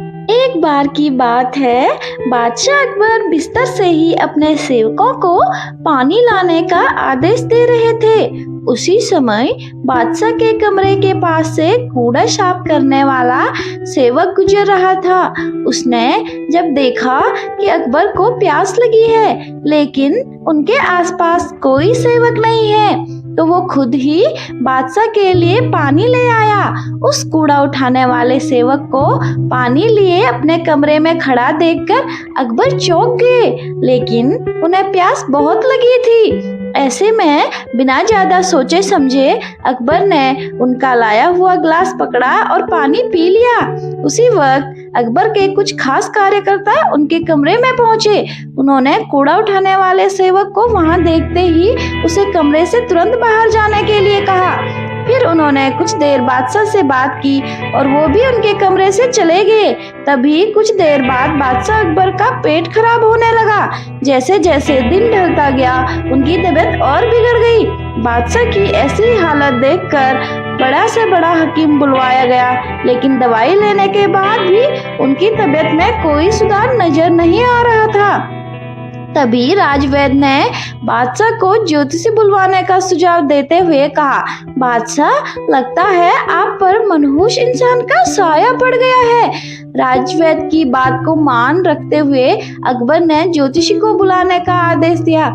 एक बार की बात है, बादशाह अकबर बिस्तर से ही अपने सेवकों को पानी लाने का आदेश दे रहे थे। उसी समय बादशाह के कमरे के पास से कूड़ा साफ करने वाला सेवक गुजर रहा था। उसने जब देखा कि अकबर को प्यास लगी है, लेकिन उनके आसपास कोई सेवक नहीं है, तो वो खुद ही बादशाह के लिए पानी ले आया। उस कूड़ा उठाने वाले सेवक को पानी लिए अपने कमरे में खड़ा देखकर अकबर चौंक गए, लेकिन उन्हें प्यास बहुत लगी थी। ऐसे में बिना ज्यादा सोचे समझे अकबर ने उनका लाया हुआ ग्लास पकड़ा और पानी पी लिया। उसी वक्त अकबर के कुछ खास कार्यकर्ता उनके कमरे में पहुंचे। उन्होंने कूड़ा उठाने वाले सेवक को वहां देखते ही उसे कमरे से तुरंत बाहर जाने के लिए कहा। फिर उन्होंने कुछ देर बादशाह से बात की और वो भी उनके कमरे से चले गए। तभी कुछ देर बाद बादशाह अकबर का पेट खराब होने लगा। जैसे जैसे दिन ढलता गया, उनकी तबीयत और बिगड़ गई। बादशाह की ऐसी हालत देखकर बड़ा से बड़ा हकीम बुलवाया गया, लेकिन दवाई लेने के बाद भी उनकी तबीयत में कोई सुधार नजर नहीं आ रहा था। तभी राजवैद्य ने बादशाह को ज्योतिषी बुलवाने का सुझाव देते हुए कहा, बादशाह, लगता है आप पर मनहूस इंसान का साया पड़ गया है। राजवैद्य की बात को मान रखते हुए अकबर ने ज्योतिषी को बुलाने का आदेश दिया।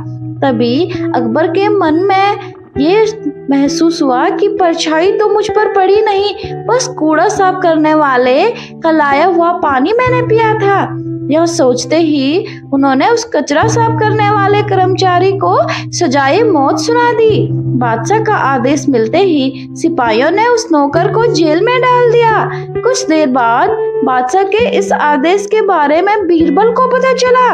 तभी अकबर के मन में ये महसूस हुआ कि परछाई तो मुझ पर पड़ी नहीं, बस कूड़ा साफ करने वाले का लाया हुआ पानी मैंने पिया था। यह सोचते ही उन्होंने उस कचरा साफ करने वाले कर्मचारी को सजाए मौत सुना दी। बादशाह का आदेश मिलते ही सिपाहियों ने उस नौकर को जेल में डाल दिया। कुछ देर बाद बादशाह के इस आदेश के बारे में बीरबल को पता चला।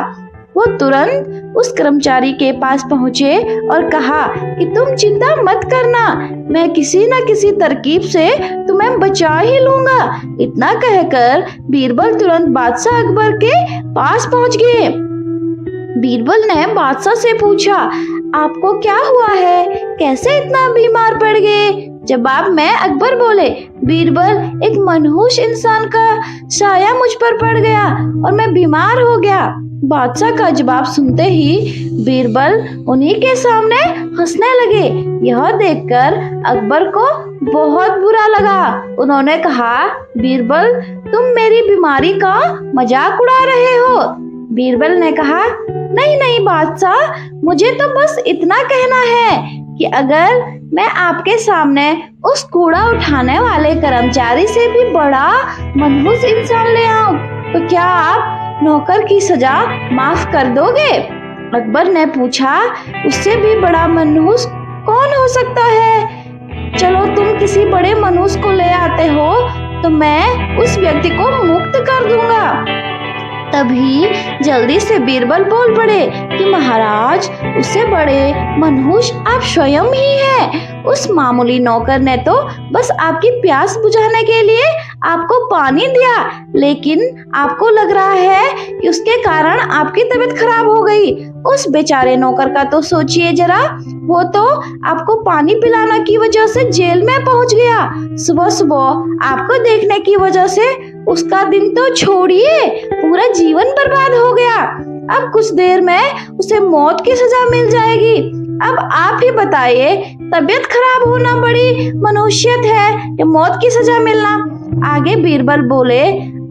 वो तुरंत उस कर्मचारी के पास पहुंचे और कहा कि तुम चिंता मत करना, मैं किसी न किसी तरकीब से तुम्हें बचा ही लूंगा। इतना कहकर बीरबल तुरंत बादशाह अकबर के पास पहुंच गए। बीरबल ने बादशाह से पूछा, आपको क्या हुआ है, कैसे इतना बीमार पड़ गए? जवाब में अकबर बोले, बीरबल, एक मनहूस इंसान का साया मुझ पर पड़ गया और मैं बीमार हो गया। बादशाह का जवाब सुनते ही बीरबल उन्हीं के सामने हंसने लगे। यह देखकर अकबर को बहुत बुरा लगा। उन्होंने कहा, बीरबल, तुम मेरी बीमारी का मजाक उड़ा रहे हो। बीरबल ने कहा, नहीं नहीं बादशाह, मुझे तो बस इतना कहना है कि अगर मैं आपके सामने उस कूड़ा उठाने वाले कर्मचारी से भी बड़ा मनहूस इंसान ले आऊं, तो क्या आप नौकर की सजा माफ कर दोगे? अकबर ने पूछा, उससे भी बड़ा मनहूस कौन हो सकता है? चलो तुम किसी बड़े मनहूस को ले आते हो तो मैं उस व्यक्ति को मुक्त कर दूंगा। तभी जल्दी से बीरबल बोल पड़े कि महाराज, उससे बड़े मनहूस आप स्वयं ही हैं। उस मामूली नौकर ने तो बस आपकी प्यास बुझाने के लिए आपको पानी दिया, लेकिन आपको लग रहा है कि उसके कारण आपकी तबीयत खराब हो गई। उस बेचारे नौकर का तो सोचिए जरा, वो तो आपको पानी पिलाने की वजह से जेल में पहुंच गया। सुबह सुबह आपको देखने की वजह से उसका दिन तो छोड़िए, पूरा जीवन बर्बाद हो गया। अब कुछ देर में उसे मौत की सजा मिल जाएगी। अब आप ही बताइए, तबीयत खराब होना बड़ी मनुष्यत है या मौत की सजा मिलना? आगे बीरबल बोले,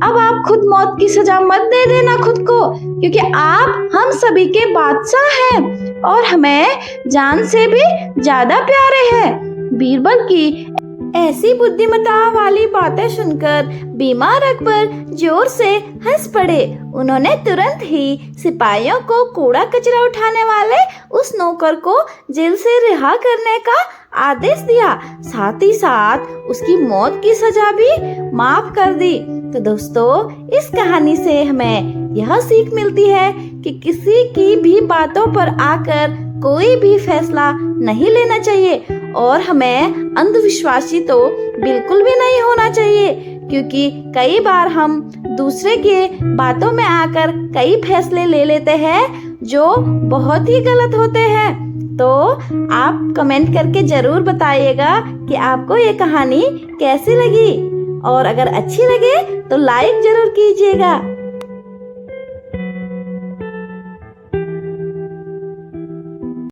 अब आप खुद मौत की सजा मत दे देना खुद को, क्योंकि आप हम सभी के बादशाह हैं और हमें जान से भी ज्यादा प्यारे हैं। बीरबल की ऐसी बुद्धिमत्ता वाली बातें सुनकर बीमार अकबर जोर से हंस पड़े। उन्होंने तुरंत ही सिपाहियों को कूड़ा कचरा उठाने वाले उस नौकर को जेल से रिहा करने का आदेश दिया, साथ ही साथ उसकी मौत की सजा भी माफ कर दी। तो दोस्तों, इस कहानी से हमें यह सीख मिलती है कि किसी की भी बातों पर आकर कोई भी फैसला नहीं लेना चाहिए और हमें अंधविश्वासी तो बिल्कुल भी नहीं होना चाहिए, क्योंकि कई बार हम दूसरे के बातों में आकर कई फैसले ले लेते हैं जो बहुत ही गलत होते हैं। तो आप कमेंट करके जरूर बताइएगा कि आपको ये कहानी कैसी लगी। और अगर अच्छी लगे तो लाइक जरूर कीजिएगा।